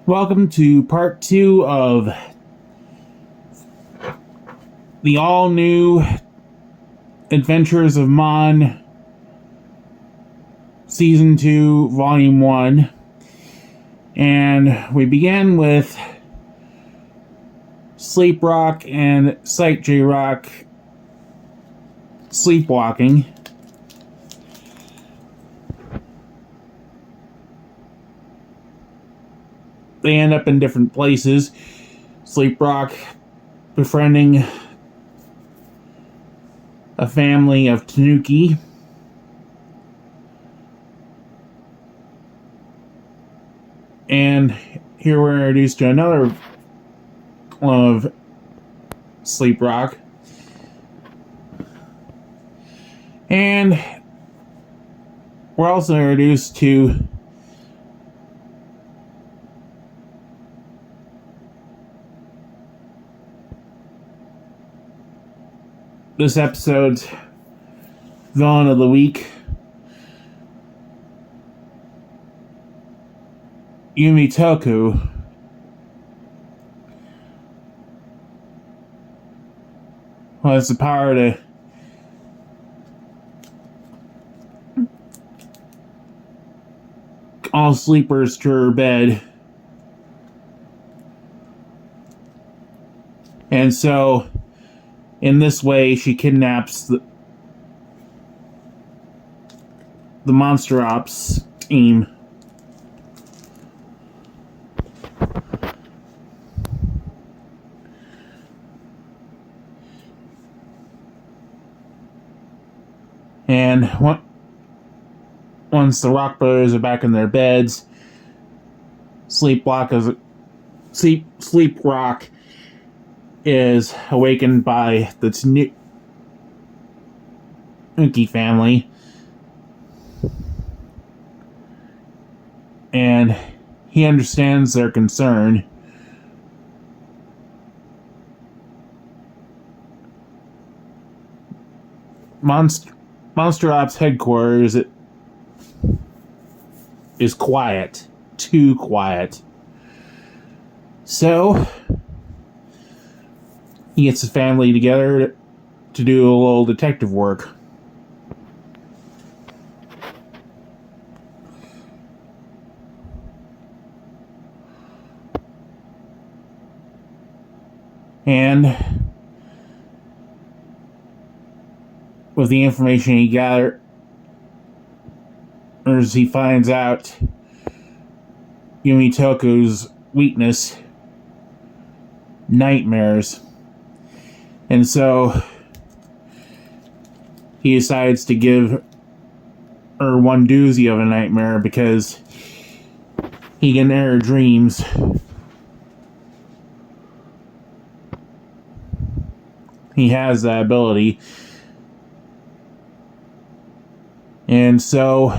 Welcome to part 2 of the all-new Adventures of MON Season 2, Volume 1. And we began with Sleep Rock and Sight J Rock sleepwalking. They end up in different places. Sleep Rock befriending a family of tanuki. And here we're introduced to another one of Sleep Rock. And we're also introduced to this episode's villain of the week, Yumitoku, who has the power to all sleepers to her bed. And so, in this way, she kidnaps the Monster Ops team. And once the Rock Brothers are back in their beds, Sleep Rock is awakened by the tanuki family, and he understands their concern. Monster Ops headquarters is quiet. Too quiet. So he gets his family together to do a little detective work. And with the information he gathers, he finds out Yumitoku's weakness, nightmares. And so he decides to give her one doozy of a nightmare because he can enter dreams. He has that ability. And so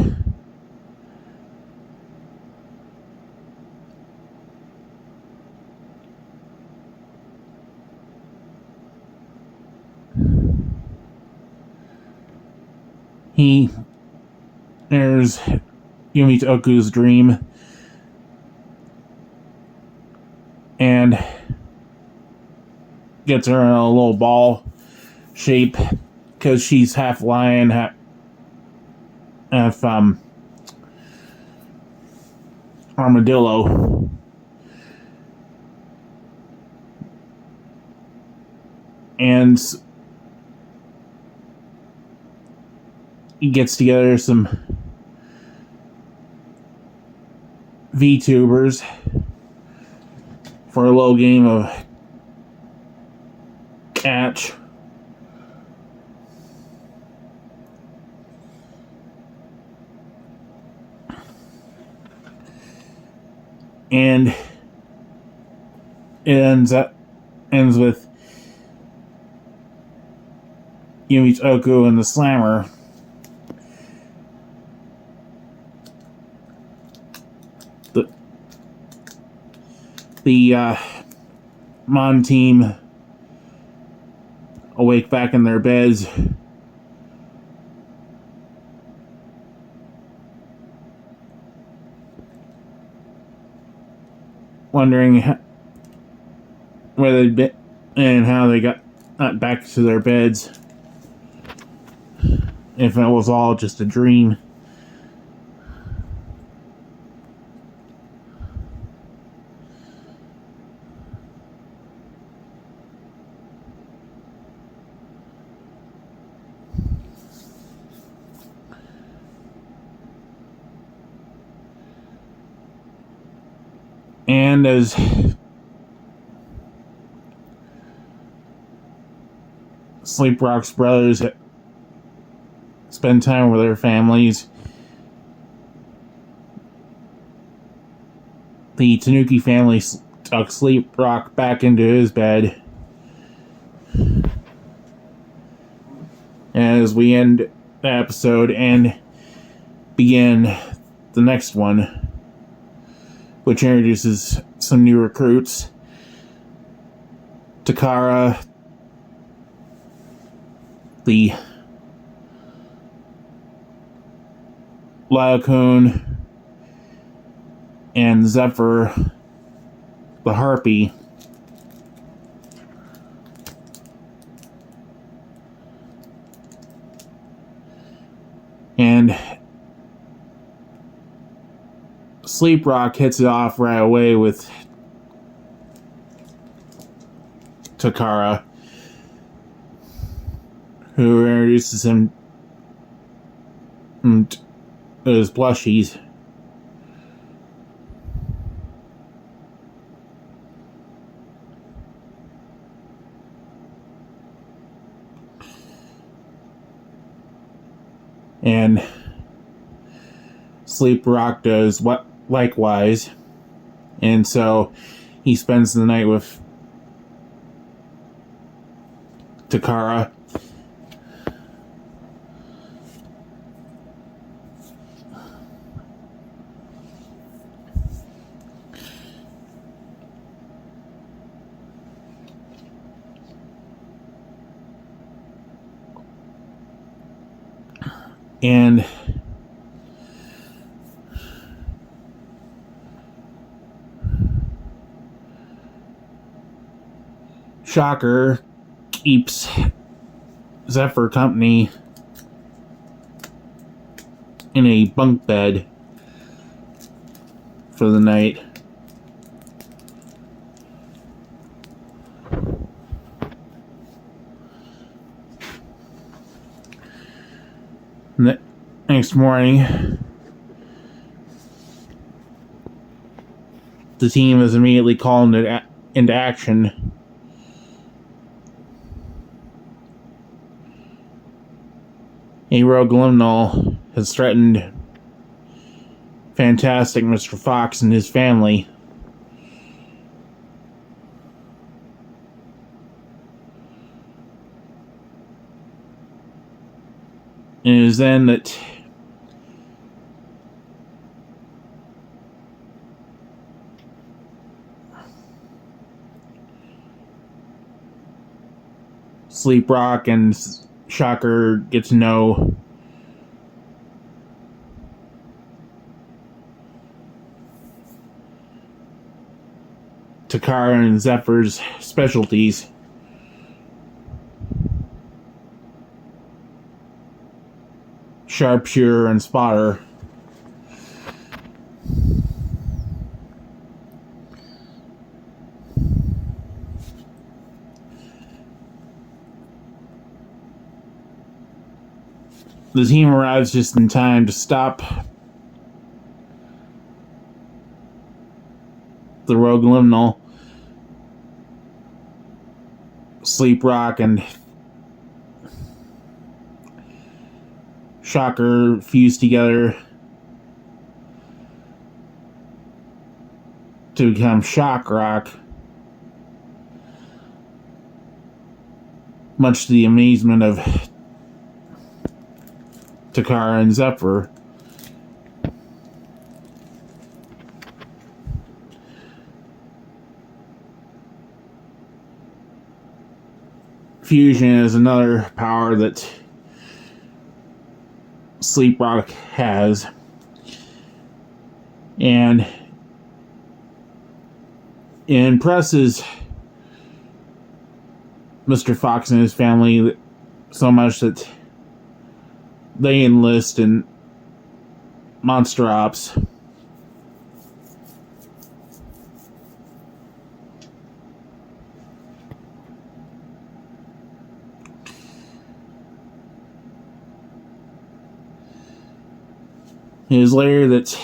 he enters Yumitoku's dream and gets her in a little ball shape because she's half lion, half armadillo. And he gets together some VTubers for a little game of catch. And it ends with Yumitoku and the Slammer the MON team awake back in their beds. wondering where they'd been and how they got back to their beds. If it was all just a dream. And as Sleep Rock's brothers spend time with their families, the Tanuki family tucked Sleep Rock back into his bed. As we end the episode and begin the next one, which introduces some new recruits. Takara, the Laocoon, and Zephyr, the Harpy. And Sleep Rock hits it off right away with Takara, who introduces him to his plushies. And Sleep Rock does what likewise, and so he spends the night with Takara. And Shocker keeps Zephyr company in a bunk bed for the night. Next morning, the team is immediately called into action. A rogue liminal has threatened Fantastic Mr. Fox and his family. And it is then that Sleep Rock and Shocker get to know Takara and Zephyr's specialties. Sharpshooter and Spotter. The team arrives just in time to stop the rogue liminal. Sleep Rock and Shocker fuse together to become Shock Rock, much to the amazement of Takara and Zephyr. Fusion is another power that Sleep Rock has, and It impresses Mr. Fox and his family so much that they enlist in monster ops. It is later that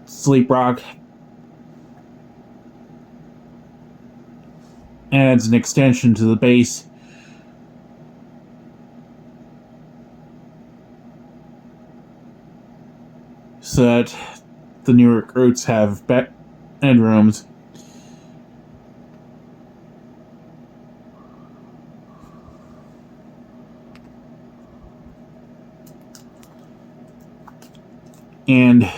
Sleep Rock adds an extension to the base so that the new recruits have bedrooms. And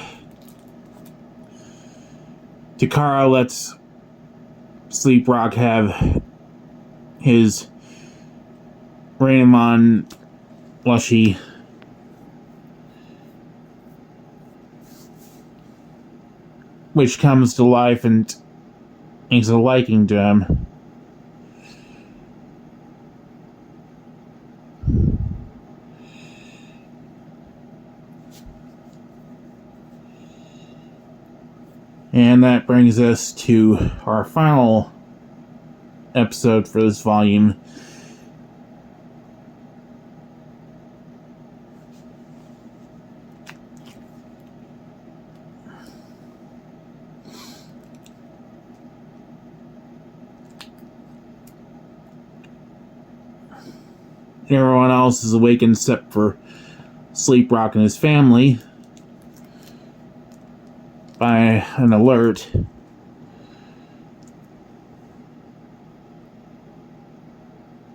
Takara lets Sleep Rock have his Rainamon plushie, which comes to life and takes a liking to him. And that brings us to our final episode for this volume. Everyone else is awakened except for Sleep Rock and his family by an alert.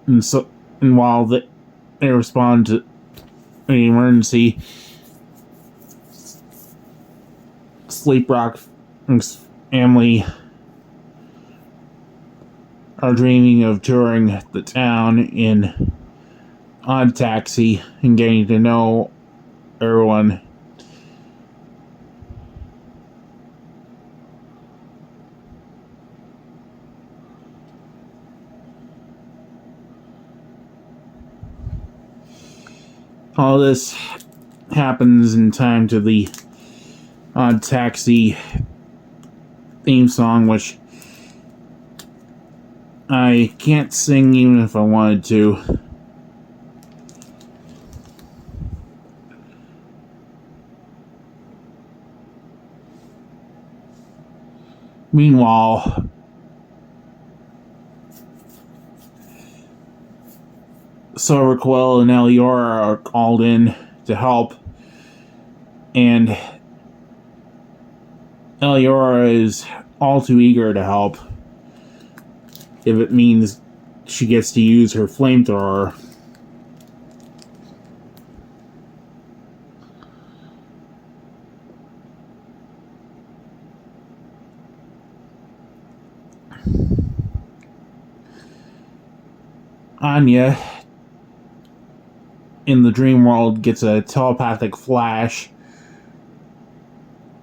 And while they respond to an emergency, Sleep Rock and his family are dreaming of touring the town in odd taxi and getting to know everyone. All this happens in time to the Odd Taxi theme song, which I can't sing even if I wanted to. Meanwhile, Silver Quill and Eliora are called in to help, and Eliora is all too eager to help if it means she gets to use her flamethrower. Anya, in the dream world, gets a telepathic flash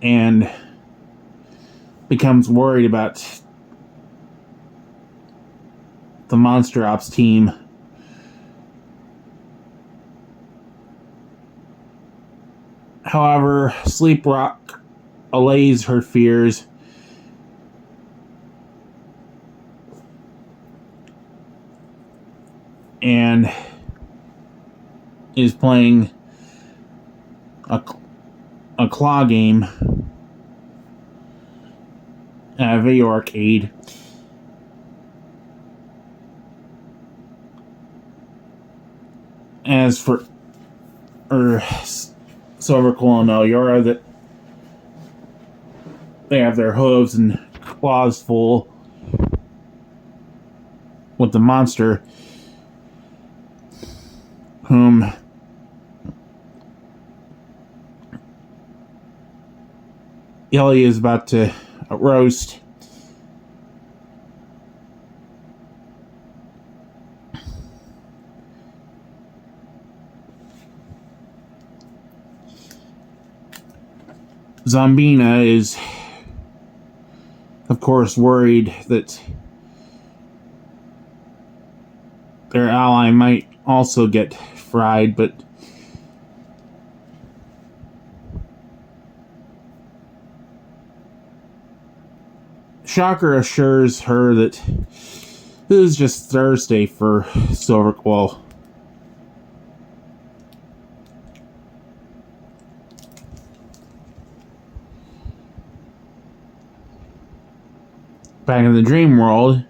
and becomes worried about the Monster Ops team. However, Sleep Rock allays her fears and is playing a claw game at a video arcade. As for Silver Quill and Eliora, that they have their hooves and claws full with the monster, whom Ellie is about to roast. Zombina is, of course, worried that their ally might also get fried, but Shocker assures her that it was just Thursday for Silverquill. Back in the dream world,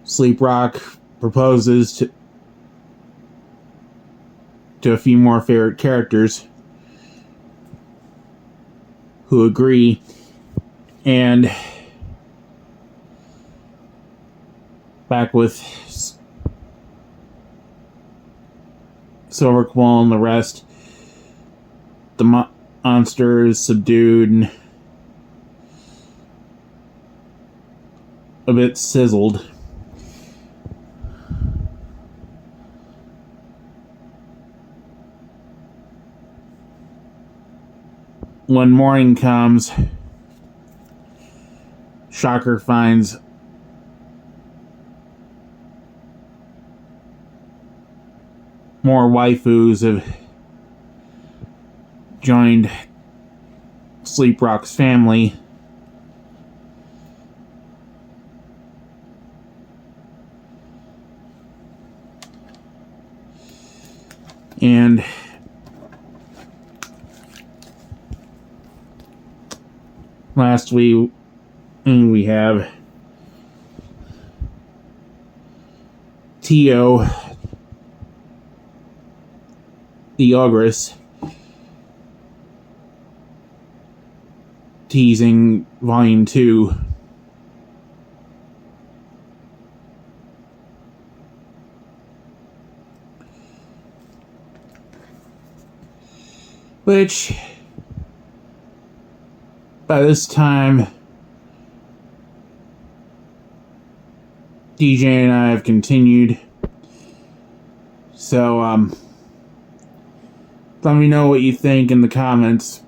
Sleep Rock proposes to a few more favorite characters who agree, and back with Silverquill and the rest, the monster is subdued and a bit sizzled. When morning comes, Shocker finds more waifus have joined Sleep Rock's family. And lastly, we have Tio, the Ogress, teasing Volume 2. Which, by this time, DJ and I have continued. So, let me know what you think in the comments